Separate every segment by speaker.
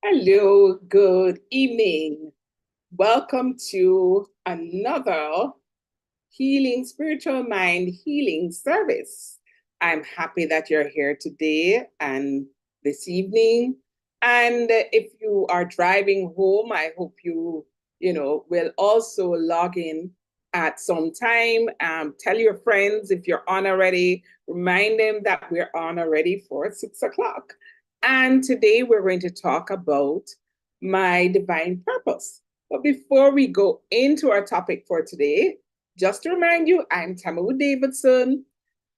Speaker 1: Hello, good evening. Welcome to another spiritual mind healing service. I'm happy that you're here today and this evening. And if you are driving home, I hope will also log in at some time. Tell your friends if you're on already, remind them that we're on already for 6 o'clock. And today we're going to talk about my divine purpose. But before we go into our topic for today, just to remind you, I'm Tamaru Davidson,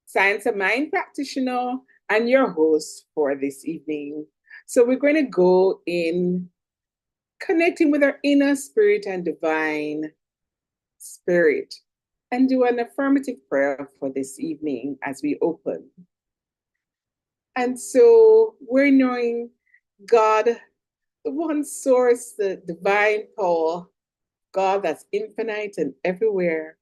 Speaker 1: Science of Mind practitioner, and your host for this evening. So we're going to go in connecting with our inner spirit and divine spirit and do an affirmative prayer for this evening as we open. And so we're knowing God, the one source, the divine power, God that's infinite and everywhere,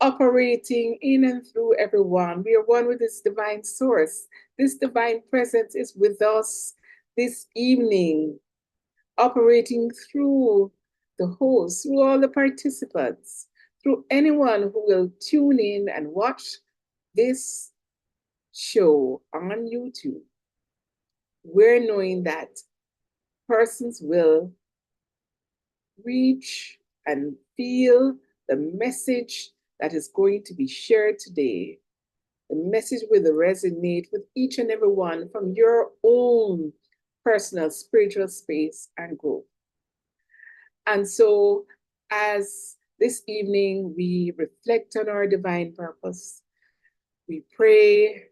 Speaker 1: operating in and through everyone. We are one with this divine source. This divine presence is with us this evening, operating through the host, through all the participants, through anyone who will tune in and watch this show on YouTube. We're knowing that persons will reach and feel the message that is going to be shared today. The message will resonate with each and every one from your own personal spiritual space and growth. And so, as this evening we reflect on our divine purpose, we pray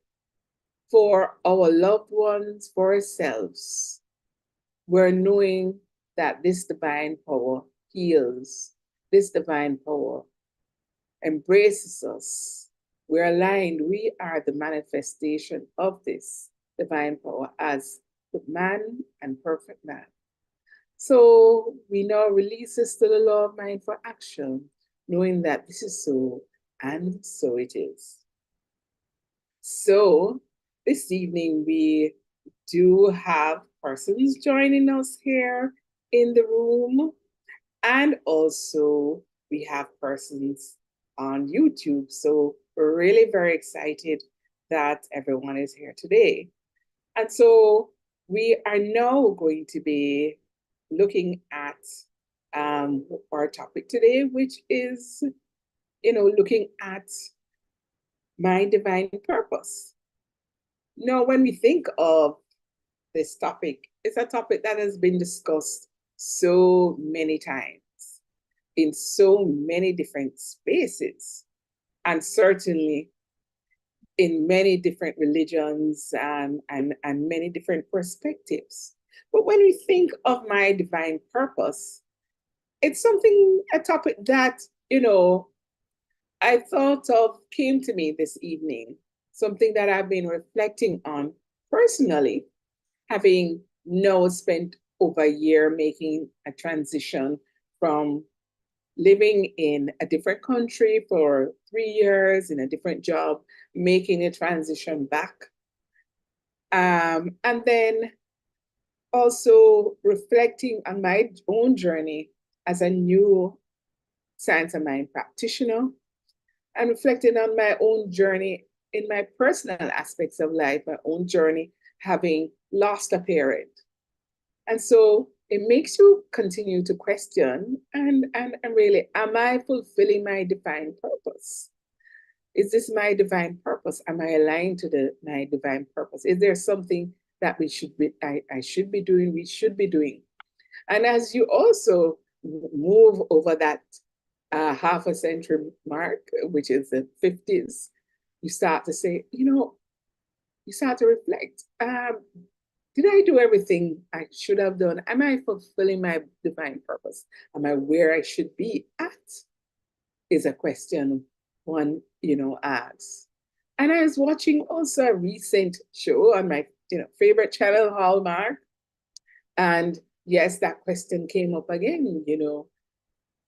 Speaker 1: for our loved ones, for ourselves. We're knowing that this divine power heals, this divine power embraces us. We're aligned. We are the manifestation of this divine power as the man and perfect man. So we now release this to the law of mind for action, knowing that this is so and so it is. So this evening we do have persons joining us here in the room, and also we have persons on YouTube. So we're really very excited that everyone is here today. And so we are now going to be looking at our topic today, which is, looking at my divine purpose. Now, when we think of this topic, it's a topic that has been discussed so many times in so many different spaces, and certainly in many different religions and many different perspectives. But when we think of my divine purpose, it's a topic that, I thought of, came to me this evening, something that I've been reflecting on personally, having now spent over a year making a transition from living in a different country for 3 years in a different job, making a transition back. And then also reflecting on my own journey as a new Science of Mind practitioner, and reflecting on my own journey in my personal aspects of life, my own journey having lost a parent. And so it makes you continue to question and really, am I fulfilling my divine purpose? Is this my divine purpose? Am I aligned to my divine purpose? Is there something that I should be doing, we should be doing? And as you also move over that half a century mark, which is the 50s, you start to say, you start to reflect. Did I do everything I should have done? Am I fulfilling my divine purpose? Am I where I should be at? Is a question one, asks. And I was watching also a recent show on my, favorite channel, Hallmark. And yes, that question came up again,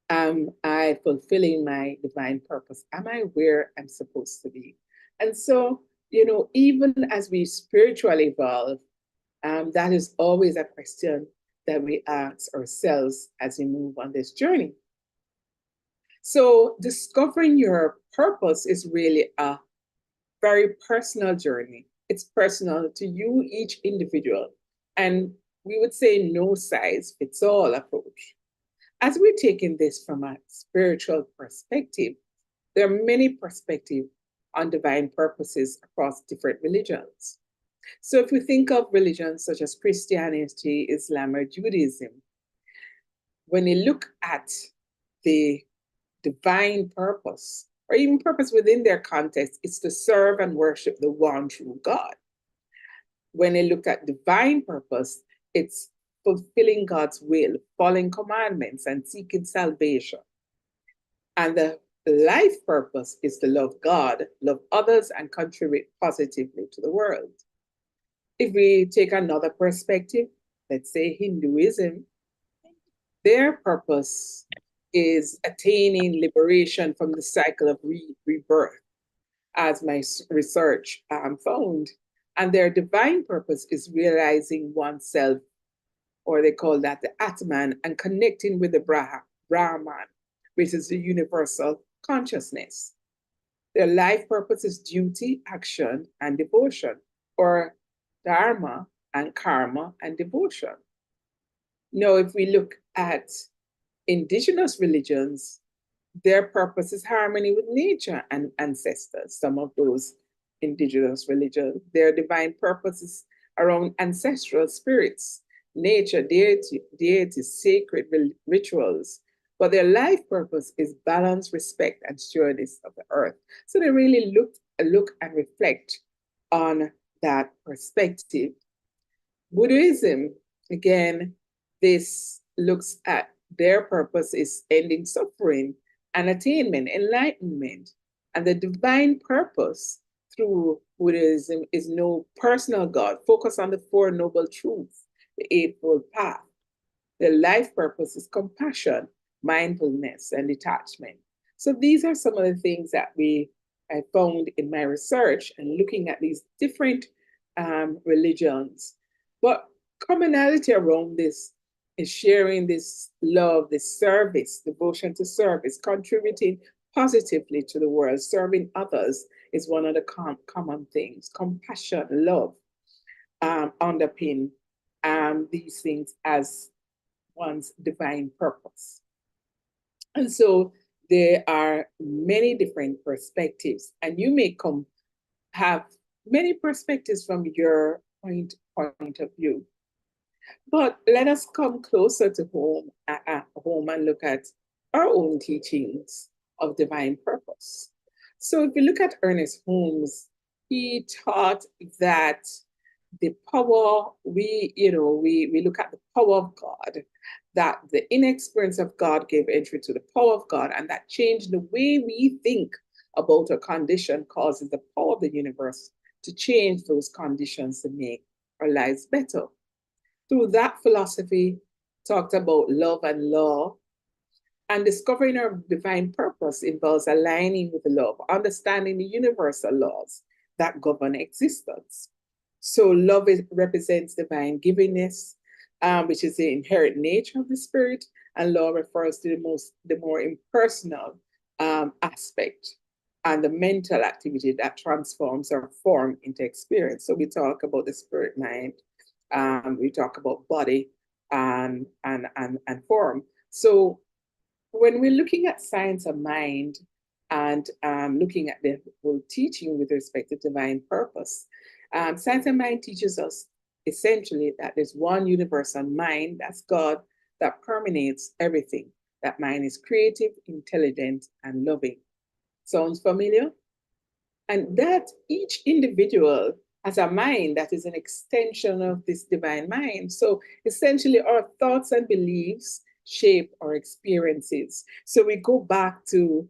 Speaker 1: am I fulfilling my divine purpose? Am I where I'm supposed to be? And so, even as we spiritually evolve, that is always a question that we ask ourselves as we move on this journey. So discovering your purpose is really a very personal journey. It's personal to you, each individual. And we would say no size fits all approach. As we're taking this from a spiritual perspective, there are many perspectives on divine purposes across different religions. So if we think of religions such as Christianity, Islam, or Judaism, when you look at the divine purpose, or even purpose within their context, it's to serve and worship the one true God. When they look at divine purpose, it's fulfilling God's will, following commandments, and seeking salvation. And the life purpose is to love God, love others, and contribute positively to the world. If we take another perspective, let's say Hinduism, their purpose is attaining liberation from the cycle of rebirth, as my research found. And their divine purpose is realizing oneself, or they call that the Atman, and connecting with the Brahman, which is the universal consciousness. Their life purpose is duty, action, and devotion, or dharma and karma and devotion. Now, if we look at indigenous religions, their purpose is harmony with nature and ancestors. Some of those indigenous religions, their divine purpose is around ancestral spirits, nature, deity, sacred rituals. But their life purpose is balance, respect, and stewardess of the earth. So they really look and reflect on that perspective. Buddhism, again, this looks at their purpose is ending suffering and attainment, enlightenment. And the divine purpose through Buddhism is no personal God, focus on the Four Noble Truths, the Eightfold Path. The life purpose is compassion, mindfulness, and detachment. So these are some of the things that I found in my research and looking at these different religions. But commonality around this is sharing this love, this service, devotion to service, contributing positively to the world, serving others is one of the common things. Compassion, love underpin these things as one's divine purpose. And so there are many different perspectives, and you may have many perspectives from your point of view. But let us come closer to home and look at our own teachings of divine purpose. So if we look at Ernest Holmes, he taught that the power, we look at the power of God, that the inexperience of God gave entry to the power of God, and that changed the way we think about a condition causes the power of the universe to change those conditions to make our lives better. Through that philosophy, talked about love and law, and discovering our divine purpose involves aligning with the love, understanding the universal laws that govern existence. So love represents divine givingness, which is the inherent nature of the spirit, and law refers to the more impersonal aspect and the mental activity that transforms our form into experience. So we talk about the spirit mind, we talk about body and form. So when we're looking at science of mind and looking at the whole teaching with respect to divine purpose, science of mind teaches us essentially that there's one universal mind, that's God, that permeates everything. That mind is creative, intelligent, and loving. Sounds familiar? And that each individual has a mind that is an extension of this divine mind. So essentially, our thoughts and beliefs shape our experiences. So we go back to,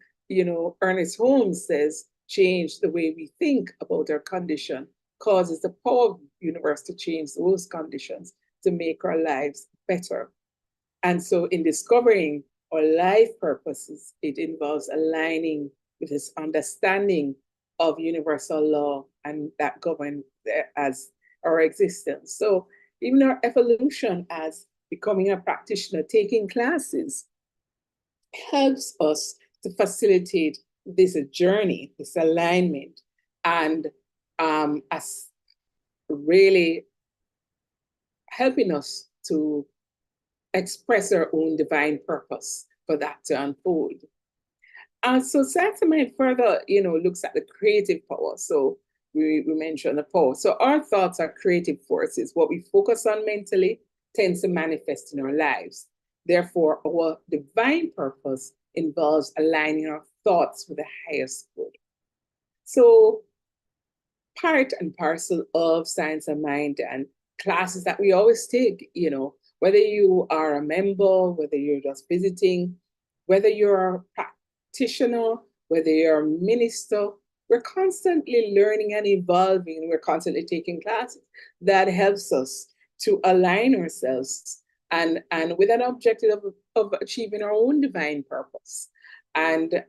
Speaker 1: Ernest Holmes says, change the way we think about our condition causes the power of the universe to change those conditions to make our lives better. And so in discovering our life purposes, it involves aligning with this understanding of universal law and that govern as our existence. So even our evolution as becoming a practitioner, taking classes, helps us to facilitate this journey, this alignment, and as really helping us to express our own divine purpose for that to unfold. So Sansam Mind further, looks at the creative power. So we mentioned the power. So our thoughts are creative forces. What we focus on mentally tends to manifest in our lives. Therefore, our divine purpose involves aligning our thoughts with the highest good. So part and parcel of Science of Mind and classes that we always take, whether you are a member, whether you're just visiting, whether you're a practitioner, whether you're a minister, we're constantly learning and evolving. We're constantly taking classes that helps us to align ourselves and with an objective of achieving our own divine purpose, and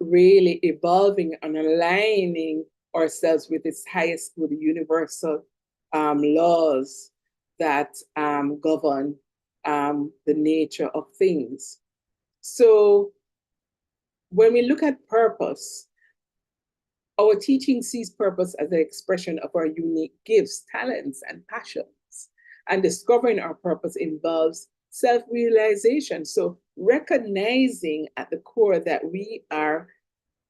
Speaker 1: really evolving and aligning ourselves with its highest good, universal laws that govern the nature of things. So when we look at purpose, our teaching sees purpose as an expression of our unique gifts, talents, and passions. And discovering our purpose involves self-realization. So recognizing at the core that we are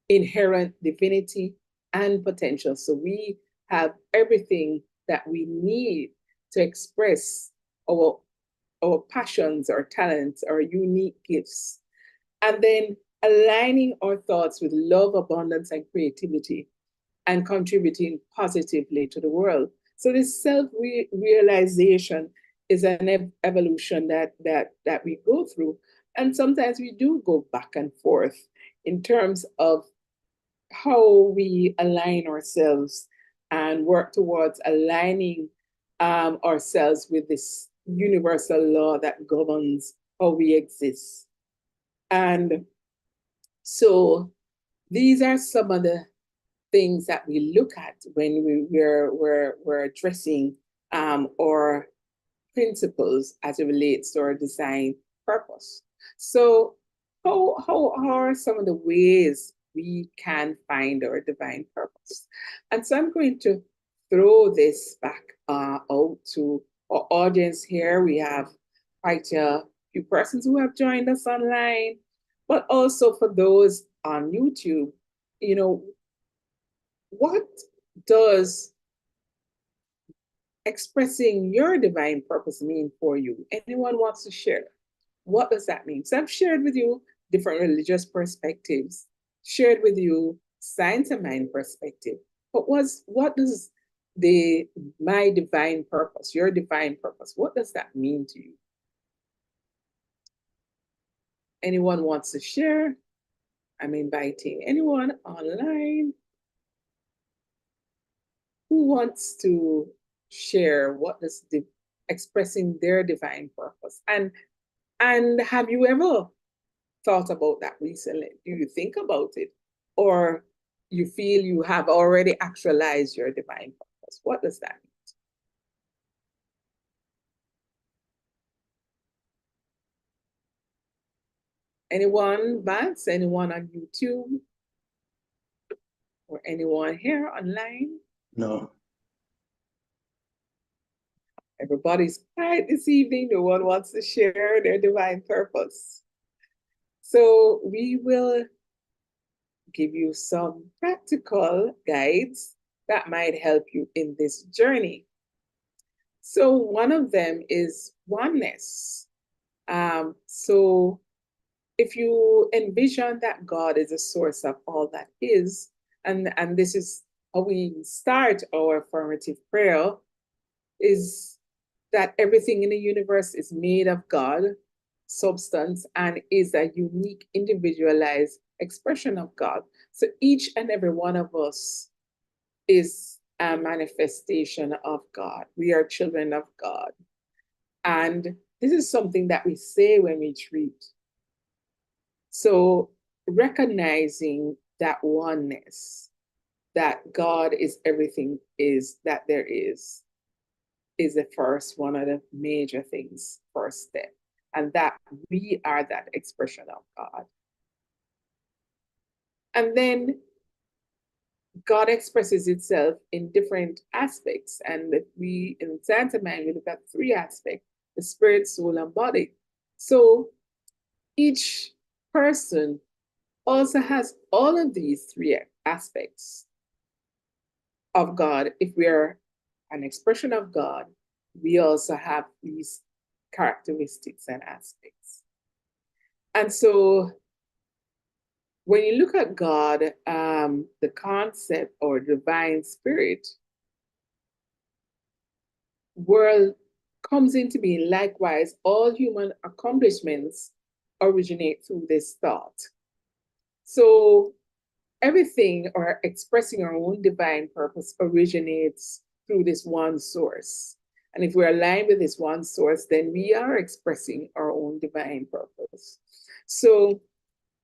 Speaker 1: inherent divinity and potential. So we have everything that we need to express our passions, our talents, our unique gifts. And then aligning our thoughts with love, abundance, and creativity, and contributing positively to the world. So this self-realization is an evolution that we go through. And sometimes we do go back and forth in terms of how we align ourselves and work towards aligning ourselves with this universal law that governs how we exist. And so these are some of the things that we look at when we're addressing our principles as it relates to our design purpose. So how are some of the ways we can find our divine purpose? And so I'm going to throw this back out to our audience here. We have quite a few persons who have joined us online, but also for those on YouTube, what does expressing your divine purpose mean for you? Anyone wants to share? What does that mean? So I've shared with you different religious perspectives, shared with you Science of Mind perspective. But what does my divine purpose, your divine purpose, what does that mean to you? Anyone wants to share? I'm inviting anyone online who wants to share what does expressing their divine purpose. And have you ever thought about that recently? Do you think about it? Or you feel you have already actualized your divine purpose? What does that mean? Anyone, Vance? Anyone on YouTube? Or anyone here online?
Speaker 2: No.
Speaker 1: Everybody's quiet this evening. No one wants to share their divine purpose. So we will give you some practical guides that might help you in this journey. So one of them is oneness. So if you envision that God is a source of all that is, and this is how we start our affirmative prayer, is that everything in the universe is made of God, substance, and is a unique, individualized expression of God. So each and every one of us is a manifestation of God. We are children of God. And this is something that we say when we treat. So recognizing that oneness, that God is everything is that there is. is the first one of the major things, first step, and that we are that expression of God. And then God expresses itself in different aspects. And if we, in Science of Mind, we look at three aspects: the spirit, soul, and body. So each person also has all of these three aspects of God. If we are an expression of God, we also have these characteristics and aspects. And so when you look at God, the concept or divine spirit world comes into being. Likewise, all human accomplishments originate through this thought. So everything or expressing our own divine purpose originates through this one source. And if we're aligned with this one source, then we are expressing our own divine purpose. So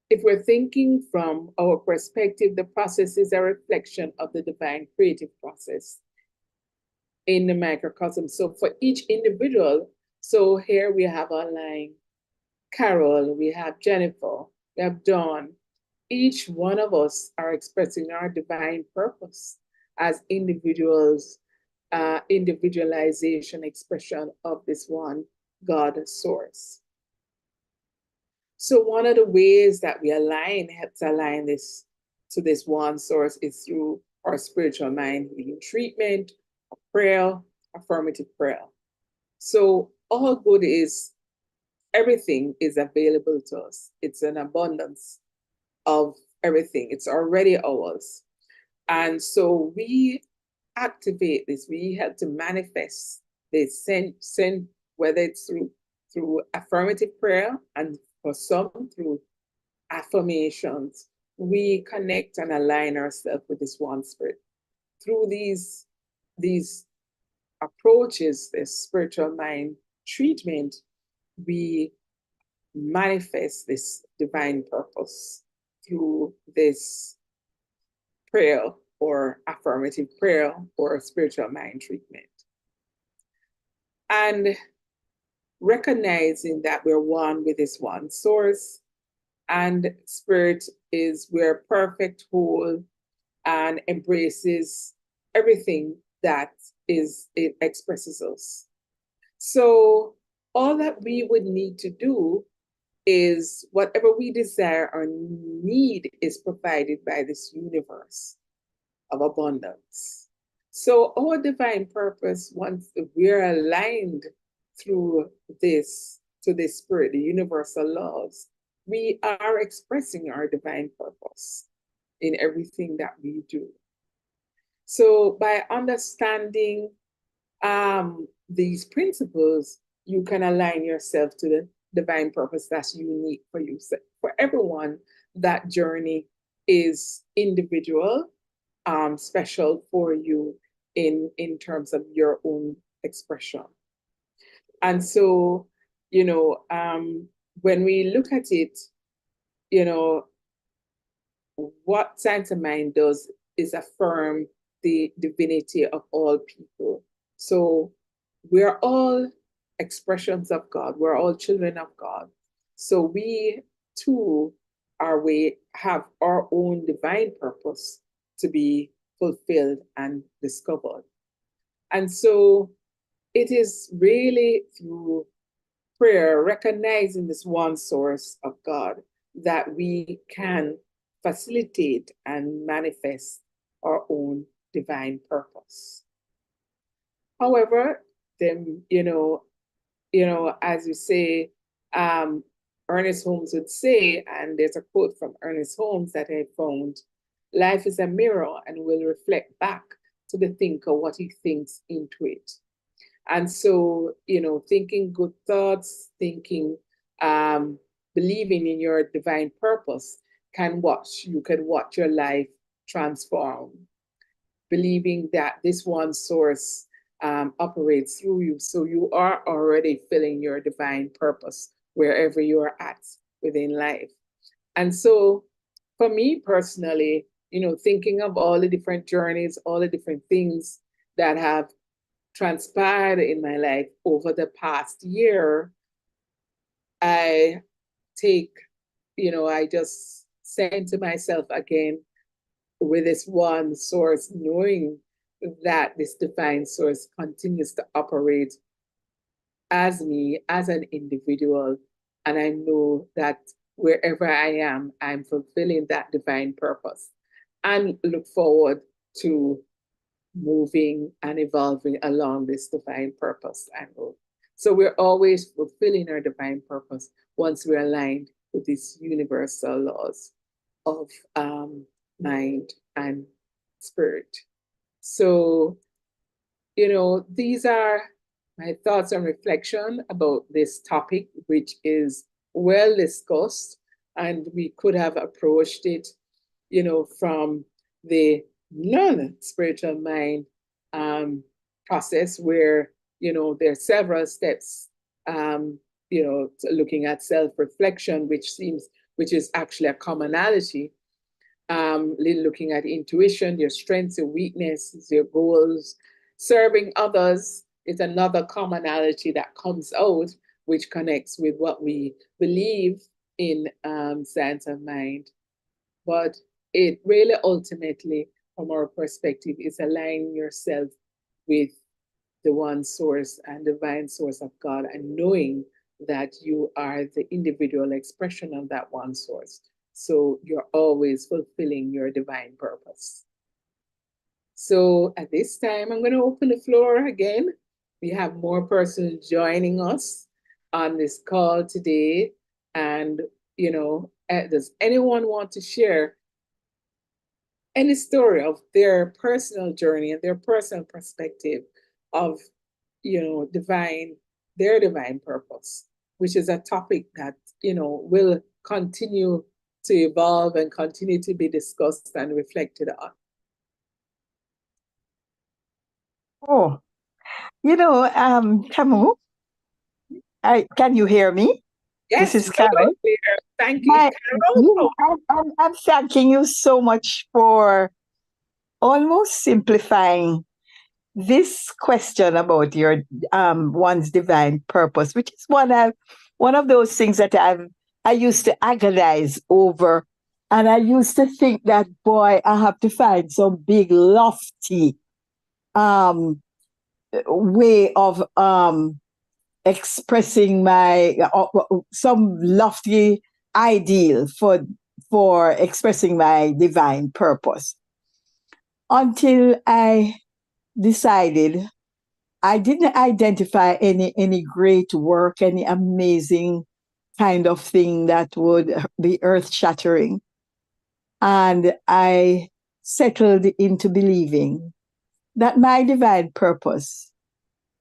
Speaker 1: if we're thinking from our perspective, the process is a reflection of the divine creative process in the microcosm. So for each individual, so here we have online Carol, we have Jennifer, we have Dawn. Each one of us are expressing our divine purpose as individuals, individualization expression of this one God source. So one of the ways that we helps align this to this one source is through our spiritual mind healing treatment, prayer, affirmative prayer. So all good is, everything is available to us. It's an abundance of everything. It's already ours. And so we activate this, we help to manifest this, send whether it's through affirmative prayer, and for some through affirmations. We connect and align ourselves with this one spirit. Through these approaches, this spiritual mind treatment, we manifest this divine purpose through this prayer or affirmative prayer or spiritual mind treatment. And recognizing that we're one with this one source, and spirit is we're perfect whole and embraces everything that it expresses us. So all that we would need to do is whatever we desire or need is provided by this universe of abundance. So our divine purpose, once we're aligned through this to this spirit, the universal laws, we are expressing our divine purpose in everything that we do. So by understanding these principles, you can align yourself to the divine purpose that's unique for you. So for everyone, that journey is individual, special for you in terms of your own expression. And so, when we look at it, what Science of Mind does is affirm the divinity of all people. So we're all expressions of God. We're all children of God. So we too have our own divine purpose to be fulfilled and discovered. And so it is really through prayer, recognizing this one source of God, that we can facilitate and manifest our own divine purpose. However, then, as you say, Ernest Holmes would say, and there's a quote from Ernest Holmes that I found: life is a mirror and will reflect back to the thinker what he thinks into it. And so, thinking good thoughts, believing in your divine purpose you can watch your life transform, believing that this one source operates through you. So you are already filling your divine purpose wherever you are at within life. And so for me personally, thinking of all the different journeys, all the different things that have transpired in my life over the past year, I take, I just saying to myself again, with this one source, knowing that this divine source continues to operate as me, as an individual. And I know that wherever I am, I'm fulfilling that divine purpose and look forward to moving and evolving along this divine purpose and road. So we're always fulfilling our divine purpose once we're aligned with these universal laws of mind and spirit. So, these are my thoughts and reflection about this topic, which is well discussed, and we could have approached it, from the non-spiritual mind process where, there are several steps, looking at self-reflection, which is actually a commonality, looking at intuition, your strengths, your weaknesses, your goals. Serving others is another commonality that comes out, which connects with what we believe in science of mind. But it really ultimately, from our perspective, is aligning yourself with the one source and divine source of God, and knowing that you are the individual expression of that one source. So you're always fulfilling your divine purpose. So at this time, I'm going to open the floor again. We have more persons joining us on this call today. And, does anyone want to share any story of their personal journey and their personal perspective of, their divine purpose, which is a topic that, will continue to evolve and continue to be discussed and reflected on?
Speaker 2: Oh, Camus, can you hear me? This
Speaker 1: Yes,
Speaker 2: is
Speaker 1: loud
Speaker 2: Karen.
Speaker 1: and clear. Thank you,
Speaker 2: My,
Speaker 1: Carol. Oh,
Speaker 2: I'm thanking you so much for almost simplifying this question about your one's divine purpose, which is one of those things that I used to agonize over, and I used to think that, boy, I have to find some big lofty um way of expressing my some lofty ideal for expressing my divine purpose, until I decided I didn't identify any great work, any amazing kind of thing that would be earth shattering, and I settled into believing that my divine purpose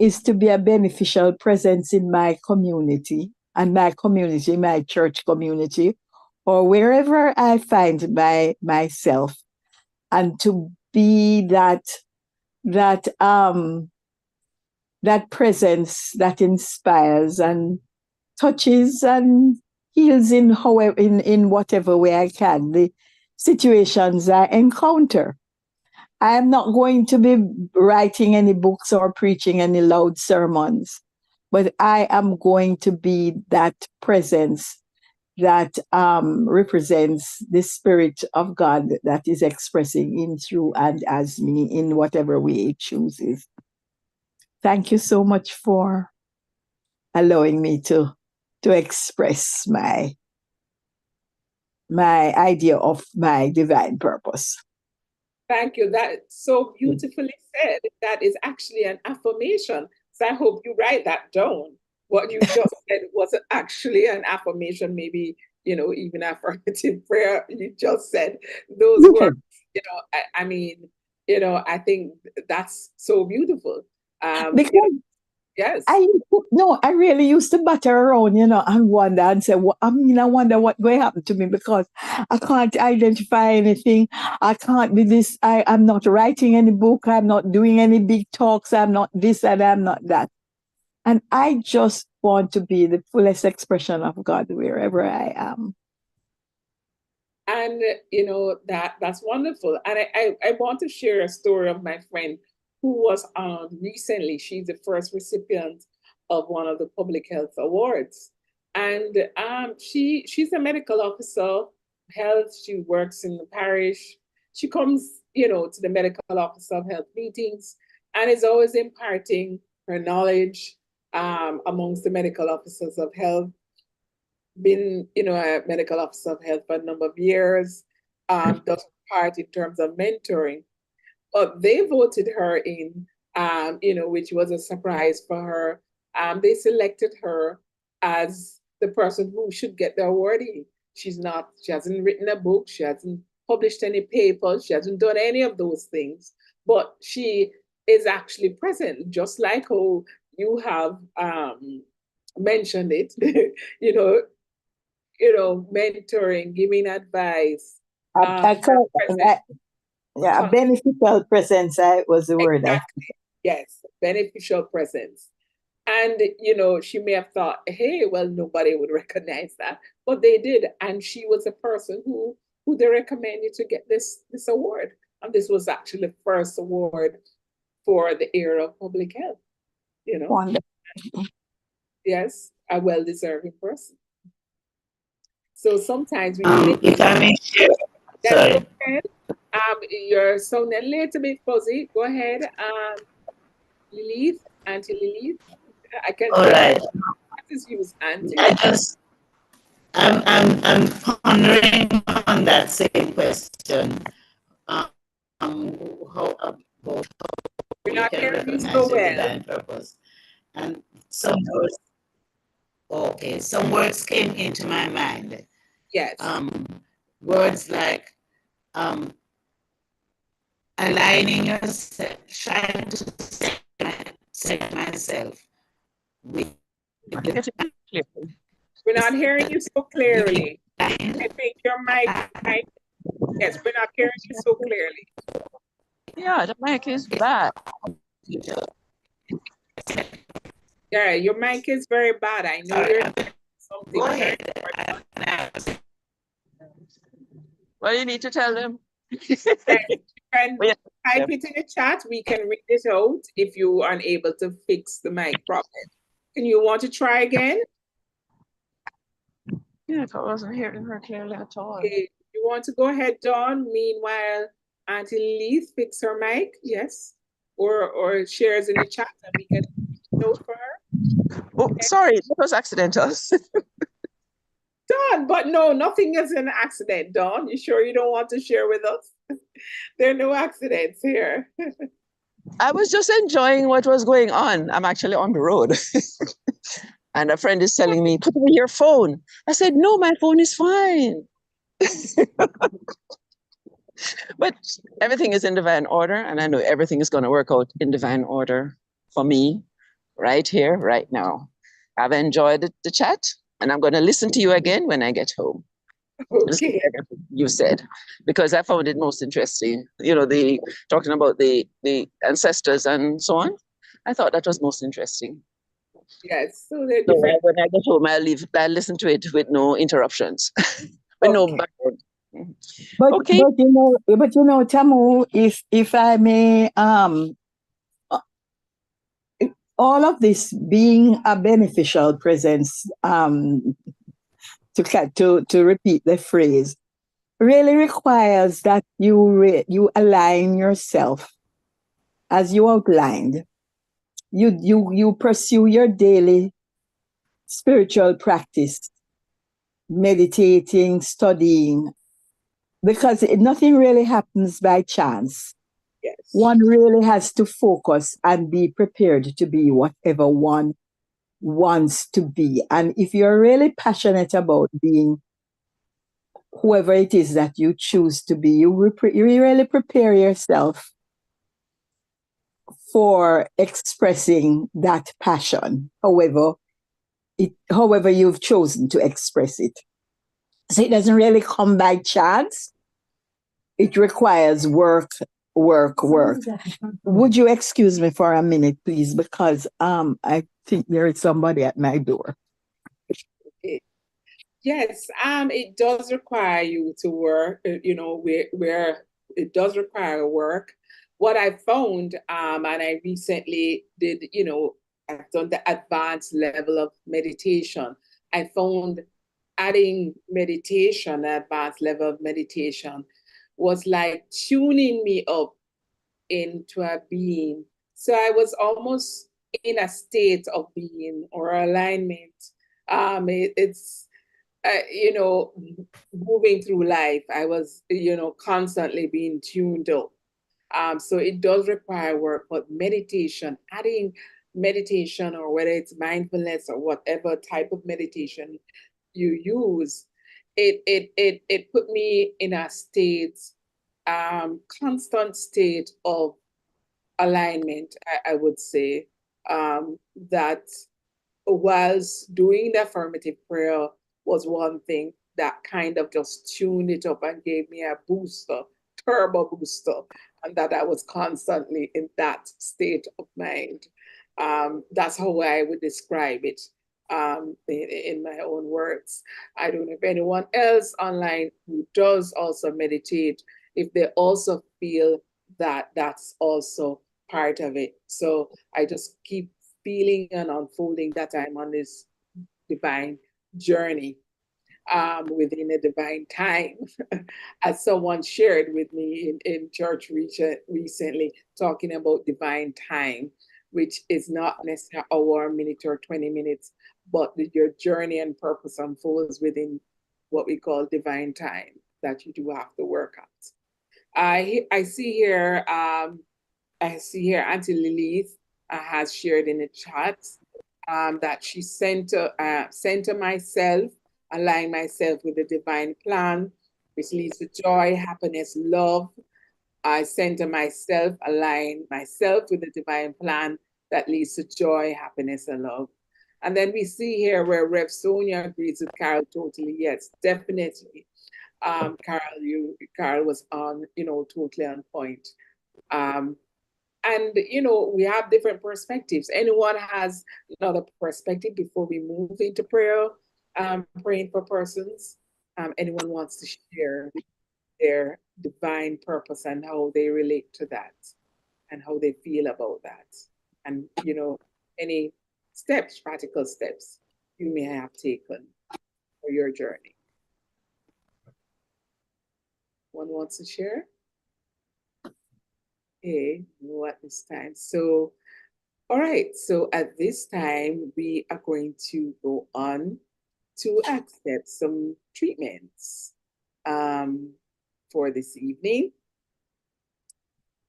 Speaker 2: is to be a beneficial presence in my community, and my community, my church community, or wherever I find myself, and to be that that presence that inspires and touches and heals in however in whatever way I can the situations I encounter. I am not going to be writing any books or preaching any loud sermons, but I am going to be that presence that represents the Spirit of God that is expressing in, through, and as me in whatever way it chooses. Thank you so much for allowing me to express my idea of my divine purpose.
Speaker 1: thank you. That's so beautifully said. That is actually an affirmation. So I hope you write that down. What you just said was actually an affirmation, maybe, even affirmative prayer. You just said those
Speaker 2: Okay.
Speaker 1: words, I mean, I think that's so beautiful.
Speaker 2: Because
Speaker 1: Yes.
Speaker 2: I really used to batter around, and wonder and say, well, I wonder what going to happen to me, because I can't identify anything. I can't be this. I'm not writing any book. I'm not doing any big talks. I'm not this and I'm not that. And I just want to be the fullest expression of God wherever I am.
Speaker 1: And that's wonderful. And I want to share a story of my friend who was recently, she's the first recipient of one of the public health awards. And she's a medical officer, health. She works in the parish. She comes, to the medical officer of health meetings and is always imparting her knowledge amongst the medical officers of health. Been, a medical officer of health for a number of years, does part in terms of mentoring. But they voted her in, which was a surprise for her. They selected her as the person who should get the awardee. She hasn't written a book, she hasn't published any papers, she hasn't done any of those things, but she is actually present, just like how you have mentioned it, mentoring, giving advice.
Speaker 2: Yeah, beneficial presence was the word.
Speaker 1: Exactly. Yes, beneficial presence. And, she may have thought, hey, well, nobody would recognize that. But they did. And she was a person who they recommended to get this award. And this was actually the first award for the era of public health,
Speaker 2: Wonderful.
Speaker 1: Yes, a well-deserving person. So sometimes we
Speaker 3: if I may share, sorry.
Speaker 1: You're sounding a little bit fuzzy. Go ahead, Lilith, Auntie Lilith. I can.
Speaker 3: All right.
Speaker 1: What is used, Auntie?
Speaker 3: I'm pondering on that same question. How about
Speaker 1: We're not hearing you so well.
Speaker 3: Purpose. And some words came into my mind.
Speaker 1: Yes.
Speaker 3: Words like aligning yourself, trying to set myself with.
Speaker 1: We're not hearing you so clearly. I think your mic. Yes, we're not hearing you so clearly.
Speaker 4: Yeah, the mic is bad.
Speaker 1: Yeah, your mic is very bad. I know you're something.
Speaker 3: Go ahead.
Speaker 4: Well, you need to tell them.
Speaker 1: You can type it in the chat. We can read it out if you are unable to fix the mic problem. Can you want to try again?
Speaker 4: Yeah, if I wasn't hearing her clearly at all.
Speaker 1: Okay. You want to go ahead, Dawn? Meanwhile, Auntie Lilith fix her mic, yes? Or shares in the chat and we can note for her.
Speaker 4: Oh, okay. Sorry, that was accidental.
Speaker 1: Dawn, but no, nothing is an accident, Dawn. You sure you don't want to share with us? There are no accidents here.
Speaker 4: I was just enjoying what was going on. I'm actually on the road. And a friend is telling me, put away your phone. I said, no, my phone is fine. But everything is in divine order, and I know everything is going to work out in divine order for me right here, right now. I've enjoyed the chat, and I'm going to listen to you again when I get home.
Speaker 1: Okay.
Speaker 4: You said, because I found it most interesting. The talking about the ancestors and so on. I thought that was most interesting.
Speaker 1: Yes. So
Speaker 4: when I get home, I listen to it with no interruptions, with no background.
Speaker 2: But Tamu, if I may, all of this being a beneficial presence, to repeat the phrase, really requires that you align yourself, as you outlined. You pursue your daily spiritual practice, meditating, studying, because nothing really happens by chance.
Speaker 1: Yes.
Speaker 2: One really has to focus and be prepared to be whatever one wants to be. And if you're really passionate about being whoever it is that you choose to be, you really prepare yourself for expressing that passion, however you've chosen to express it. So it doesn't really come by chance. It requires work. Would you excuse me for a minute, please? Because I think there is somebody at my door.
Speaker 1: Yes, it does require you to work, where it does require work. what I found, and I recently did, I've done the advanced level of meditation. I found adding meditation, advanced level of meditation, was like tuning me up into a being. So I was almost in a state of being or alignment. It's moving through life. I was, constantly being tuned up. So it does require work, but meditation, adding meditation, or whether it's mindfulness or whatever type of meditation you use, it put me in a state, constant state of alignment, I would say, that whilst doing the affirmative prayer was one thing that kind of just tuned it up and gave me a booster, turbo booster, and that I was constantly in that state of mind. That's how I would describe it, in my own words. I don't know if anyone else online who does also meditate, if they also feel that that's also part of it. So I just keep feeling and unfolding that I'm on this divine journey, within a divine time. As someone shared with me in church recently, talking about divine time, which is not necessarily an hour, minute, or 20 minutes, but your journey and purpose unfolds within what we call divine time that you do have to work at. I see here, Auntie Lilith has shared in the chat, that she center myself, align myself with the divine plan, which leads to joy, happiness, love. I center myself, align myself with the divine plan that leads to joy, happiness, and love. And then we see here where Rev Sonia agrees with Carol totally. Yes, definitely. Carol was on, totally on point. And we have different perspectives. Anyone has another perspective before we move into prayer, praying for persons? Anyone wants to share their divine purpose and how they relate to that and how they feel about that? And, any steps, practical steps you may have taken for your journey. One wants to share? Okay, no at this time. So, all right, so at this time, we are going to go on to accept some treatments, for this evening.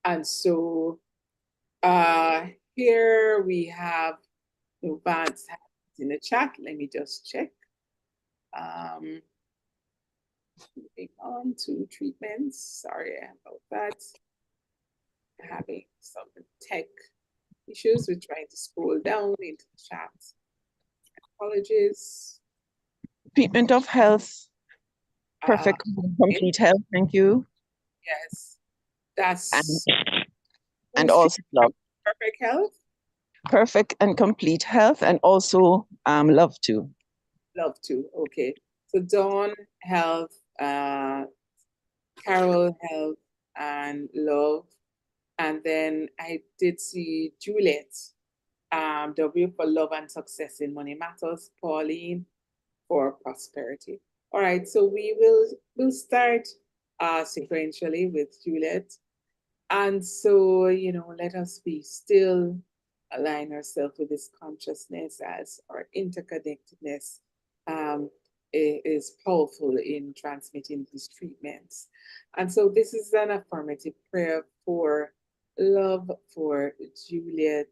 Speaker 1: And so here we have Vance in the chat. Let me just check. Moving on to treatments. Sorry about that. Having some tech issues. We're trying to scroll down into the chat. Apologies.
Speaker 4: Treatment of health. Perfect, complete health. Thank you.
Speaker 1: Yes, that's
Speaker 4: And also love.
Speaker 1: perfect health.
Speaker 4: Perfect and complete health, and also love too.
Speaker 1: Love too. Okay. So Dawn, health, Carol, health, and love. And then I did see Juliet, W for love and success in money matters. Pauline for prosperity. All right. So we'll start sequentially with Juliet. And so, let us be still, align ourselves with this consciousness as our interconnectedness is powerful in transmitting these treatments. And so this is an affirmative prayer for love for Juliet.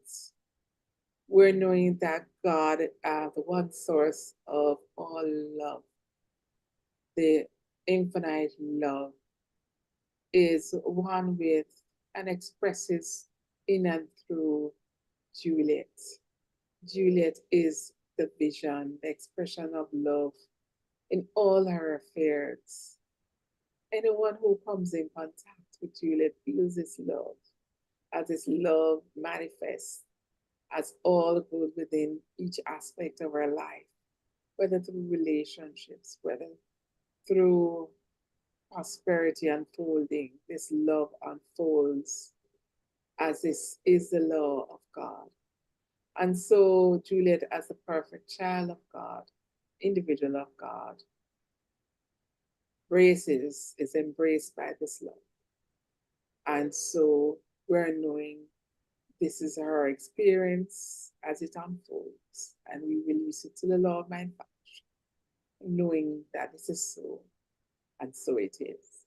Speaker 1: We're knowing that God, the one source of all love, the infinite love, is one with and expresses in and through Juliet. Juliet is the vision, the expression of love in all her affairs. Anyone who comes in contact with Juliet feels this love, as this love manifests as all good within each aspect of her life, whether through relationships, whether through prosperity unfolding. This love unfolds as this is the law of God. And so Juliet, as a perfect child of God, individual of God, is embraced by this love. And so we're knowing this is her experience as it unfolds, and we release it to the law of mind function, knowing that this is so, and so it is.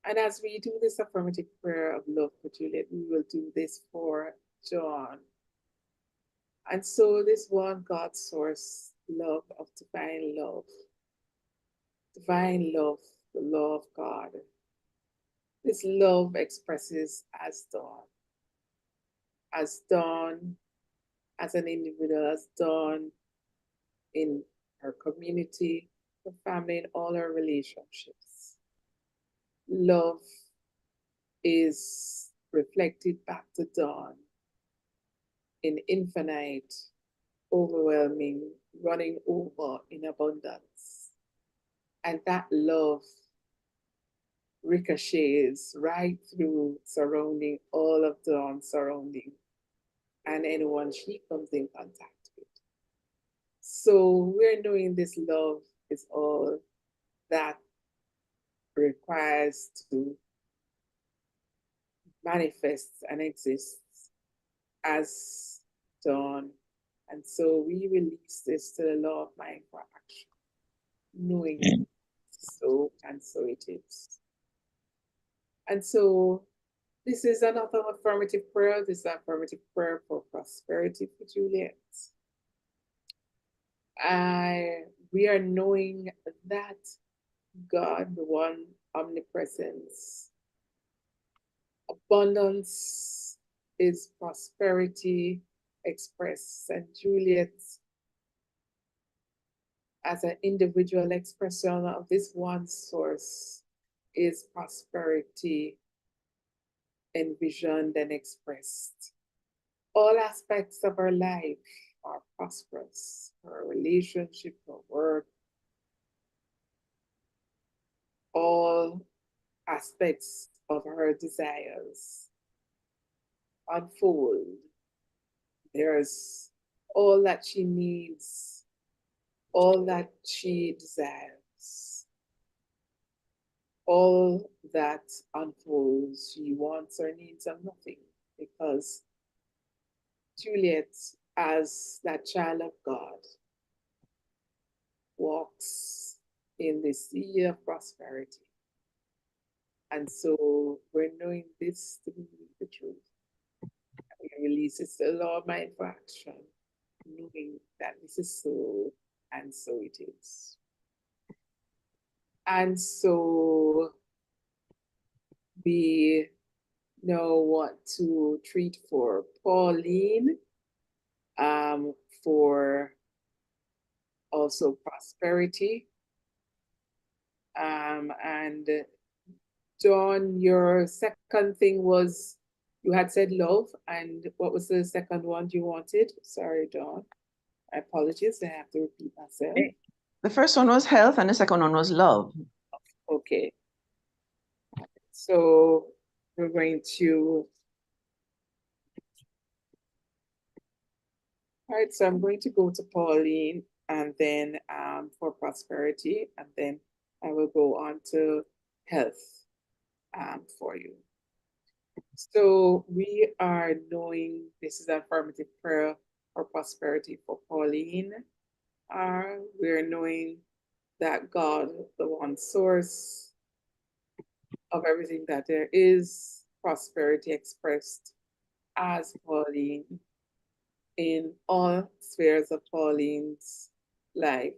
Speaker 1: And as we do this affirmative prayer of love for Juliet, we will do this for John. And so this one God source love of divine love, the law of God. This love expresses as Dawn, as an individual, as Dawn in her community, her family, in all her relationships. Love is reflected back to Dawn in infinite, overwhelming, running over in abundance. And that love ricochets right through surrounding all of Dawn's surrounding and anyone she comes in contact with. So we're knowing this love is all that requires to manifest and exist as Dawn. And so we release this to the law of mind for action, knowing so and so it is. And so this is another affirmative prayer. This is an affirmative prayer for prosperity for Juliet. We are knowing that God, the one omnipresence, abundance is prosperity expressed, and Juliet, as an individual expression of this one source, is prosperity envisioned and expressed. All aspects of her life are prosperous. Her relationship, her work, all aspects of her desires unfold. There's all that she needs, all that she desires, all that unfolds. She wants or needs of nothing, because Juliet, as that child of God, walks in the sea of prosperity. And so we're knowing this to be the truth. We release it to the law of mind for action, knowing that this is so, and so it is. And so we now want to treat for Pauline, for also prosperity. And Dawn, your second thing was, you had said love, and what was the second one you wanted? Sorry, Dawn. I apologize, I have to repeat myself.
Speaker 4: The first one was health, and the second one was love.
Speaker 1: Okay. So we're going to, all right, so I'm going to go to Pauline, and then for prosperity, and then I will go on to health for you. So we are knowing this is affirmative prayer for prosperity for Pauline. We're knowing that God, the one source of everything that there is, prosperity expressed as Pauline in all spheres of Pauline's life.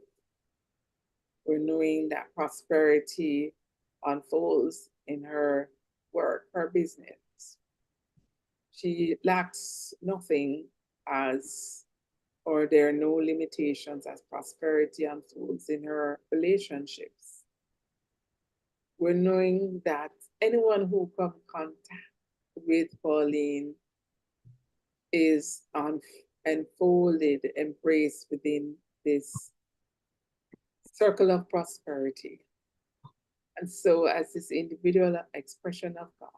Speaker 1: We're knowing that prosperity unfolds in her work, her business. She lacks nothing or there are no limitations as prosperity unfolds in her relationships. We're knowing that anyone who comes in contact with Pauline is enfolded, embraced within this circle of prosperity. And so as this individual expression of God,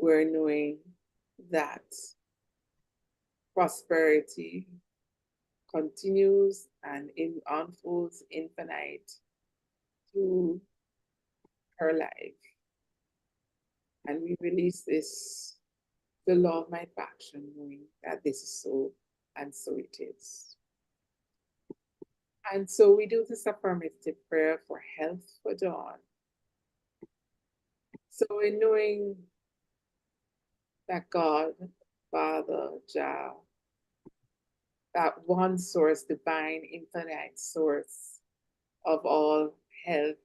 Speaker 1: we're knowing that prosperity continues and unfolds infinite through her life. And we release this, the law of mind action, knowing that this is so, and so it is. And so we do this affirmative prayer for health for Dawn. So in knowing that God, Father, Jah, that one source, divine, infinite source of all health,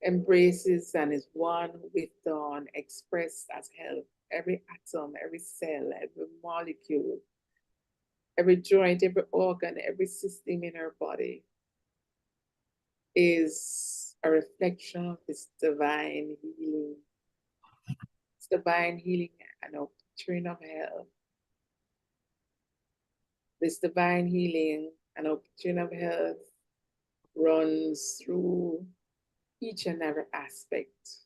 Speaker 1: embraces and is one with Dawn, expressed as health. Every atom, every cell, every molecule, every joint, every organ, every system in our body is a reflection of this divine healing. It's divine healing and outpouring of health. This divine healing and outpouring of health runs through each and every aspect,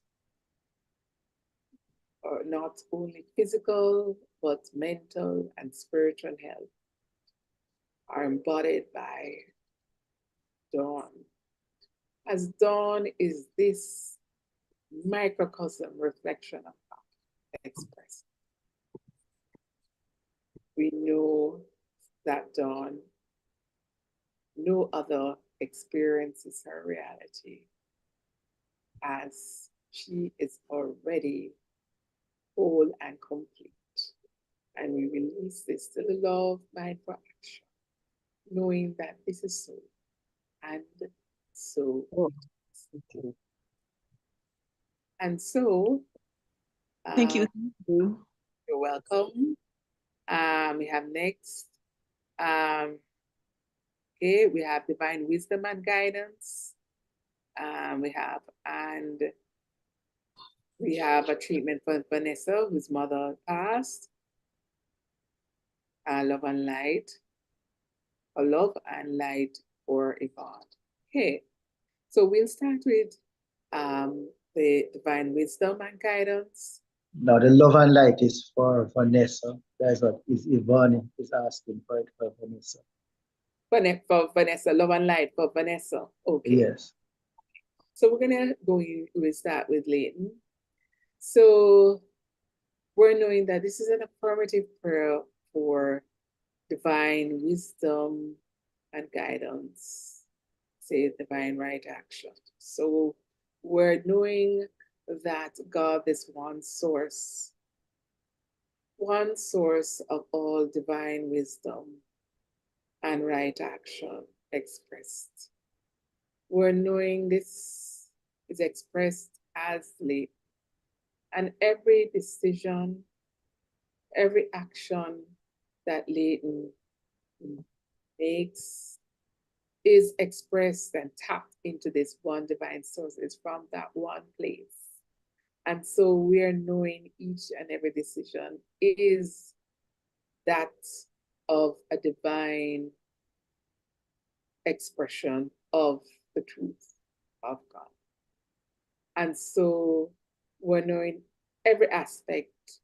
Speaker 1: or not only physical, but mental and spiritual health are embodied by Dawn. As Dawn is this microcosm reflection of God expressed. We know that Dawn, no other experiences her reality, as she is already whole and complete. And we release this to the law of mind for action, knowing that this is so, and so. And so,
Speaker 4: Thank you.
Speaker 1: You're welcome. We have next, okay, we have divine wisdom and guidance. We have a treatment for Vanessa, whose mother passed. Love and light, or love and light for Yvonne. Okay, so we'll start with the divine wisdom and guidance.
Speaker 5: No, the love and light is for Vanessa. That's what is Yvonne is asking for it for Vanessa.
Speaker 1: For Vanessa, love and light for Vanessa. Okay.
Speaker 5: Yes.
Speaker 1: So we're gonna we'll start with Leighton. So we're knowing that this is an affirmative prayer for divine wisdom and guidance, say divine right action. So we're knowing that God is one source of all divine wisdom and right action expressed. We're knowing this is expressed as Leighton. And every decision, every action that Leighton makes is expressed and tapped into this one divine source. It's from that one place. And so we are knowing each and every decision is that of a divine expression of the truth of God. And so we're knowing every aspect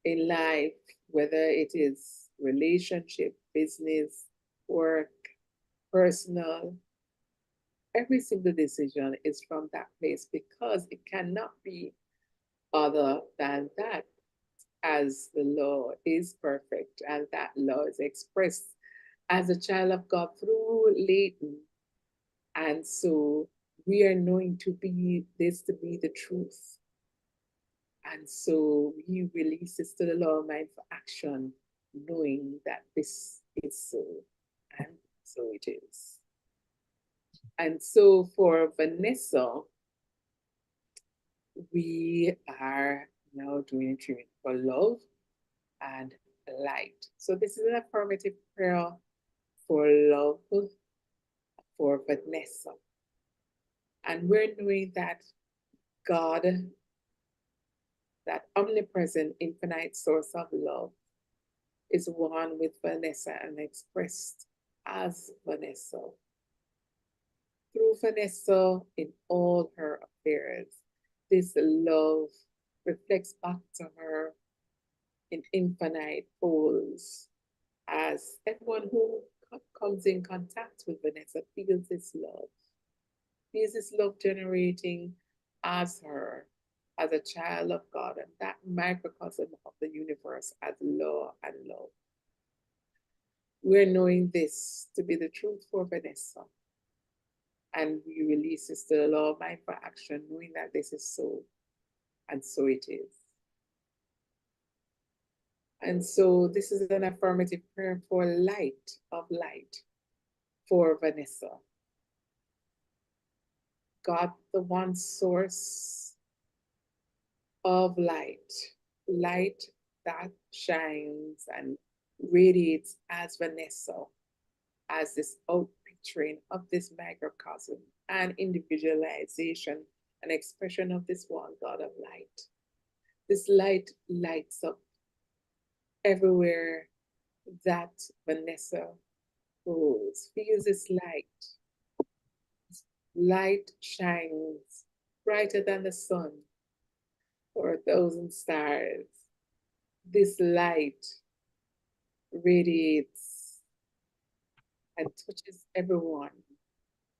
Speaker 1: in life, whether it is relationship, business, work, personal, every single decision is from that place, because it cannot be other than that, as the law is perfect and that law is expressed as a child of God through Leighton. And so we are knowing to be this to be the truth. And so we release this to the law of mind for action, knowing that this is so, and so it is. And so for Vanessa, we are now doing treatment for love and light. So this is an affirmative prayer for love for Vanessa. And we're knowing that God, that omnipresent, infinite source of love, is one with Vanessa and expressed as Vanessa. Through Vanessa in all her affairs, this love reflects back to her in infinite folds as everyone who comes in contact with Vanessa feels this love generating as her, as a child of God, and that microcosm of the universe as law and love. We're knowing this to be the truth for Vanessa. And we release this to the law of mind for action, knowing that this is so, and so it is. And so this is an affirmative prayer for light for Vanessa. God, the one source of light that shines and radiates as Vanessa, as this outpicturing of this microcosm and individualization and expression of this one God of light. This light lights up everywhere that Vanessa goes, feels this light. Light shines brighter than the sun or 1,000 stars. This light radiates and touches everyone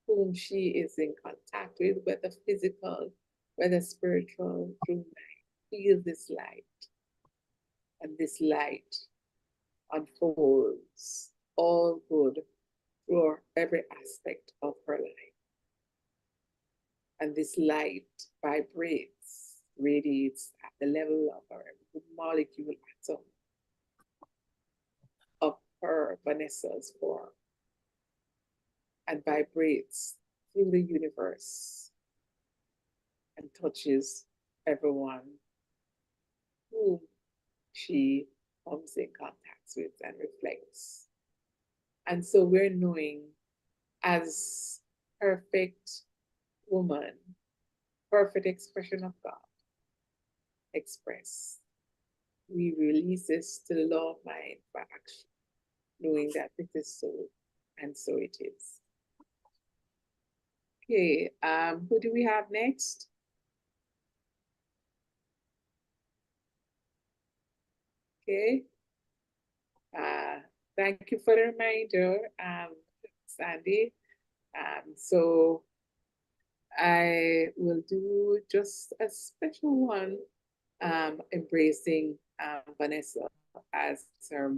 Speaker 1: whom she is in contact with, whether physical, whether spiritual, through light. Feel this light. And this light unfolds all good through every aspect of her life. And this light vibrates, radiates at the level of her molecule atom of her Vanessa's form, and vibrates through the universe and touches everyone whom she comes in contact with and reflects. And so we're knowing, as perfect woman, perfect expression of God expressed, we release this to the law of mind for action, knowing that it is so, and so it is. Okay, who do we have next? Okay. Thank you for the reminder, Sandy. So I will do just a special one, embracing Vanessa as her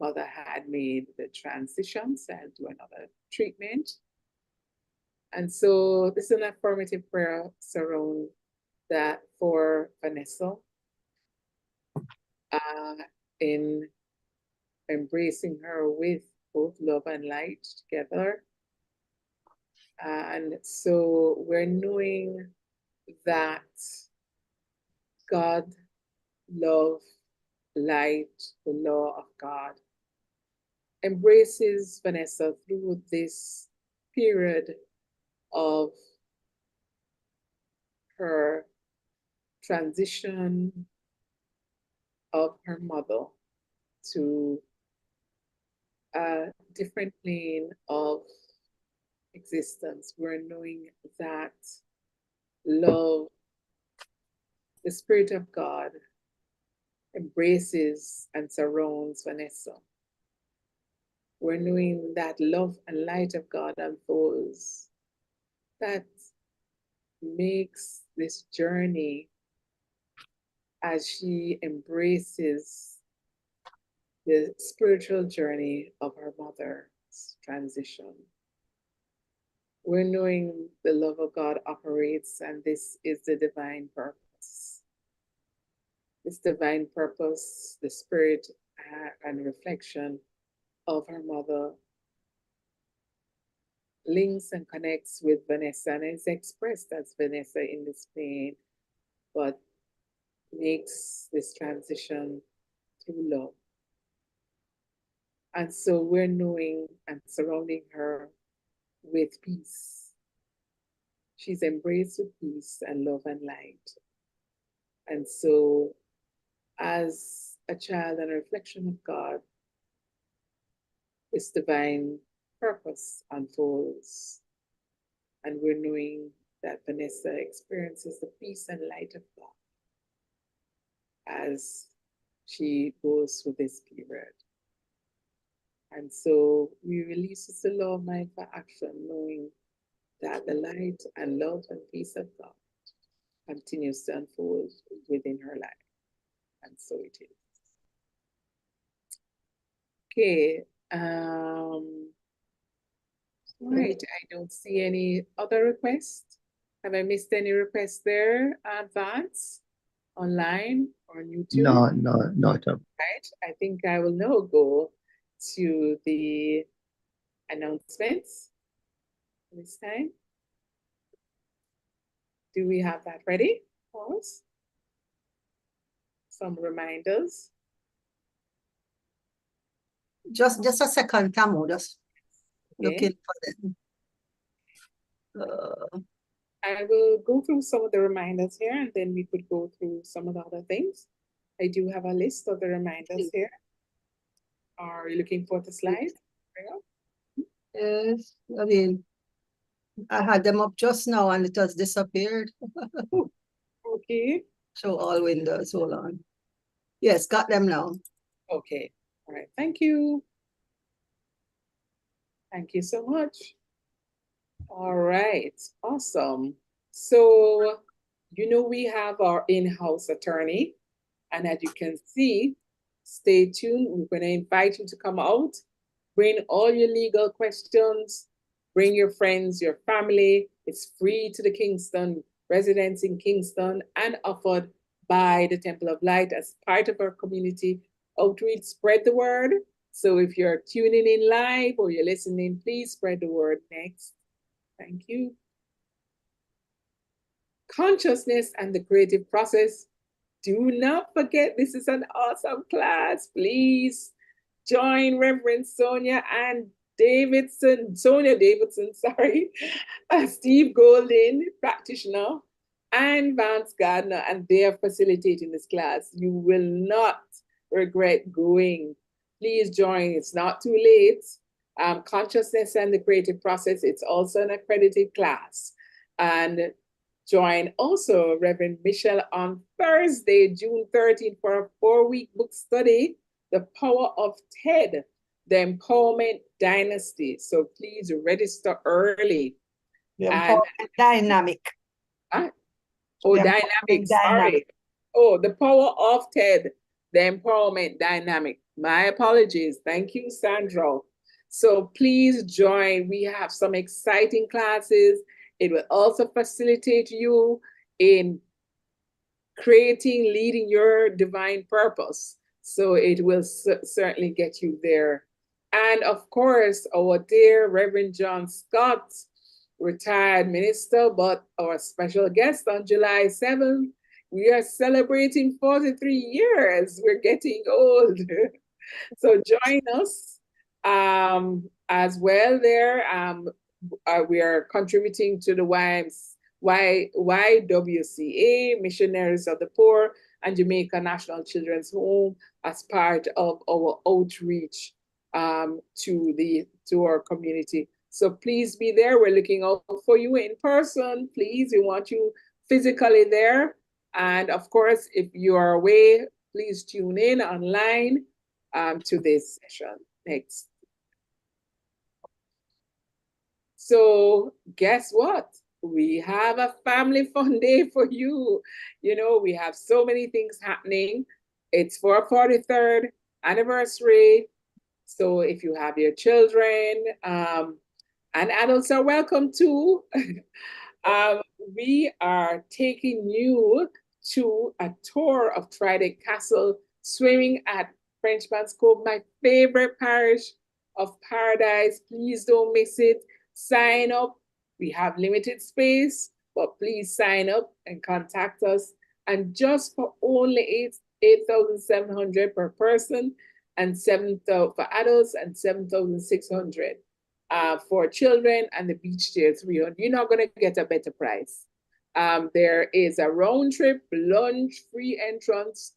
Speaker 1: mother had made the transition, so I'll do another treatment. And so this is an affirmative prayer surround that for Vanessa, in embracing her with both love and light together. And so we're knowing that God, love, light, the law of God, embraces Vanessa through this period of her transition of her mother to a different plane of existence. We're knowing that love, the Spirit of God, embraces and surrounds Vanessa. We're knowing that love and light of God unfolds, that makes this journey as she embraces the spiritual journey of her mother's transition. We're knowing the love of God operates, and this is the divine purpose. This divine purpose, the spirit and reflection of her mother, links and connects with Vanessa and is expressed as Vanessa in this pain, but makes this transition through love. And so we're knowing and surrounding her with peace. She's embraced with peace and love and light. And so, as a child and a reflection of God, this divine purpose unfolds. And we're knowing that Vanessa experiences the peace and light of God. as she goes through this period. And so we release the law of mind for action, knowing that the light and love and peace of God continues to unfold within her life. And so it is. Okay. Right. I don't see any other requests. Have I missed any requests there, Vance, online or on YouTube?
Speaker 5: No, not up.
Speaker 1: Right. I think I will now go to the announcements this time. Do we have that ready for us? Some reminders.
Speaker 6: Just a second, Tamu, just
Speaker 1: Okay.
Speaker 6: looking for them.
Speaker 1: I will go through some of the reminders here, and then we could go through some of the other things. I do have a list of the reminders here. Are you looking for the slide?
Speaker 6: Yes, I mean, I had them up just now and it has disappeared.
Speaker 1: Okay.
Speaker 6: Show all windows, hold on. Yes, got them now.
Speaker 1: Okay. All right. Thank you. Thank you so much. All right. Awesome. So, we have our in-house attorney, and as you can see, stay tuned. We're going to invite you to come out, bring all your legal questions, bring your friends, your family. It's free to the Kingston residents in Kingston and offered by the Temple of Light as part of our community outreach. Spread the word. So if you're tuning in live or you're listening, please spread the word next. Thank you. Consciousness and the creative process. Do not forget, this is an awesome class. Please join Reverend Sonia Davidson, Steve Golden, practitioner, and Vance Gardner, and they are facilitating this class. You will not regret going. Please join. It's not too late. Consciousness and the creative process, it's also an accredited class. And join also Reverend Michelle on Thursday, June 13th, for a 4-week book study, The Power of TED, The Empowerment Dynasty. So please register early.
Speaker 6: The empowerment dynamic.
Speaker 1: Oh,
Speaker 6: The
Speaker 1: dynamic,
Speaker 6: empowerment
Speaker 1: sorry.
Speaker 6: dynamic.
Speaker 1: Oh, The Power of TED, The Empowerment Dynamic. My apologies. Thank you, Sandra. So please join. We have some exciting classes. It will also facilitate you in leading your divine purpose. So it will certainly get you there. And of course, our dear Reverend John Scott, retired minister, but our special guest on July 7th, we are celebrating 43 years. We're getting old. So join us as well there. We are contributing to the YWCA, Missionaries of the Poor, and Jamaica National Children's Home as part of our outreach to our community. So please be there. We're looking out for you in person. Please, we want you physically there. And of course, if you are away, please tune in online to this session. Next. So guess what? We have a family fun day for you. We have so many things happening. It's for our 43rd anniversary. So if you have your children, and adults are welcome too. We are taking you to a tour of Trident Castle, swimming at Frenchman's Cove, my favorite parish of paradise. Please don't miss it. Sign up. We have limited space, but please sign up and contact us. And just for only $8,700 per person, and $7,000 for adults, and $7,600 for children, and the beach chair $300. You're not going to get a better price. There is a round trip, lunch, free entrance.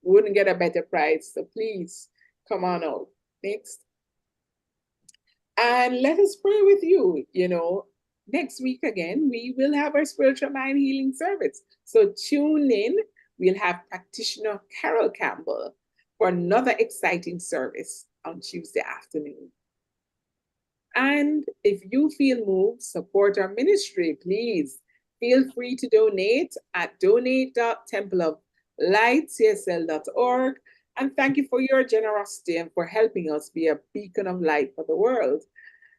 Speaker 1: Wouldn't get a better price. So please come on out. Next. And let us pray with you. Next week again, we will have our spiritual mind healing service. So tune in. we'll have practitioner Carol Campbell for another exciting service on Tuesday afternoon. And if you feel moved, support our ministry, please feel free to donate at donate.templeoflightcsl.org. And thank you for your generosity and for helping us be a beacon of light for the world.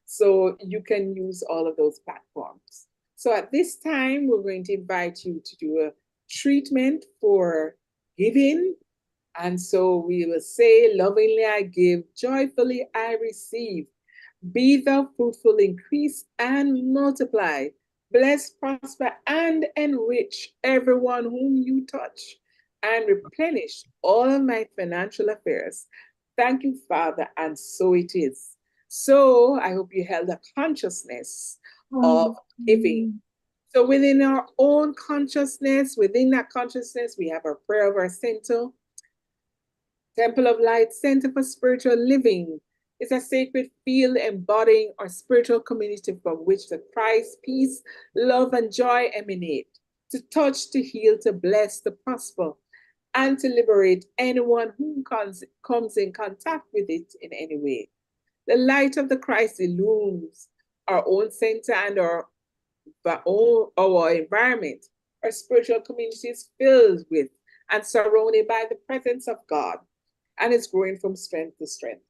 Speaker 1: So you can use all of those platforms. So at this time, we're going to invite you to do a treatment for giving. And so we will say, lovingly I give, joyfully I receive. Be thou fruitful, increase and multiply. Bless, prosper, and enrich everyone whom you touch, and replenish all of my financial affairs. Thank you, Father, and so it is. So I hope you held a consciousness of giving. So within our own consciousness, within that consciousness, we have our prayer of our center. Temple of Light Center for Spiritual Living is a sacred field embodying our spiritual community from which the Christ, peace, love, and joy emanate, to touch, to heal, to bless, to prosper, and to liberate anyone who comes in contact with it in any way. The light of the Christ illumines our own center and our environment. Our spiritual community is filled with and surrounded by the presence of God, and is growing from strength to strength.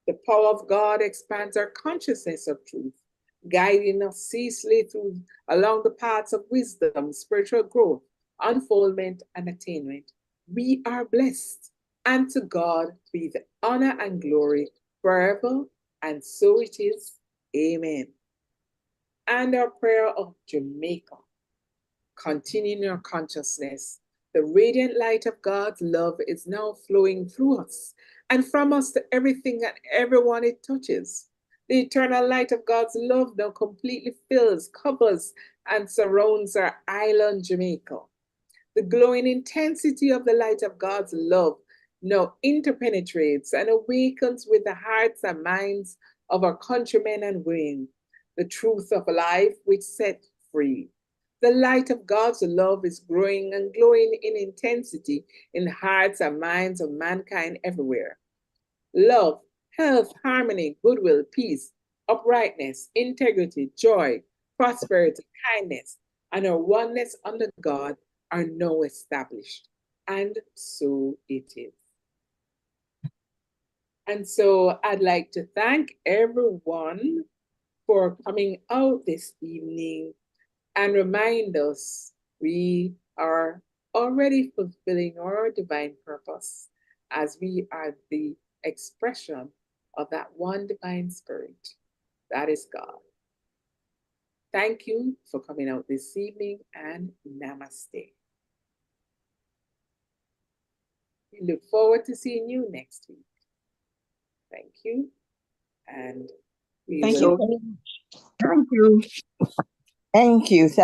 Speaker 1: The power of God expands our consciousness of truth, guiding us ceaselessly along the paths of wisdom, spiritual growth, unfoldment, and attainment. We are blessed, and to God be the honor and glory forever, and so it is. Amen. And our prayer of Jamaica, continuing our consciousness. The radiant light of God's love is now flowing through us and from us to everything and everyone it touches. The eternal light of God's love now completely fills, covers, and surrounds our island, Jamaica. The glowing intensity of the light of God's love now interpenetrates and awakens with the hearts and minds of our countrymen and women, the truth of life which set free. The light of God's love is growing and glowing in intensity in hearts and minds of mankind everywhere. Love, health, harmony, goodwill, peace, uprightness, integrity, joy, prosperity, kindness, and our oneness under God are now established. And so it is. And so I'd like to thank everyone for coming out this evening and remind us we are already fulfilling our divine purpose as we are the expression of that one divine spirit, that is God. Thank you for coming out this evening, and namaste. We look forward to seeing you next week. Thank you. And we
Speaker 2: Thank
Speaker 1: will...
Speaker 2: you. Thank you. Thank you.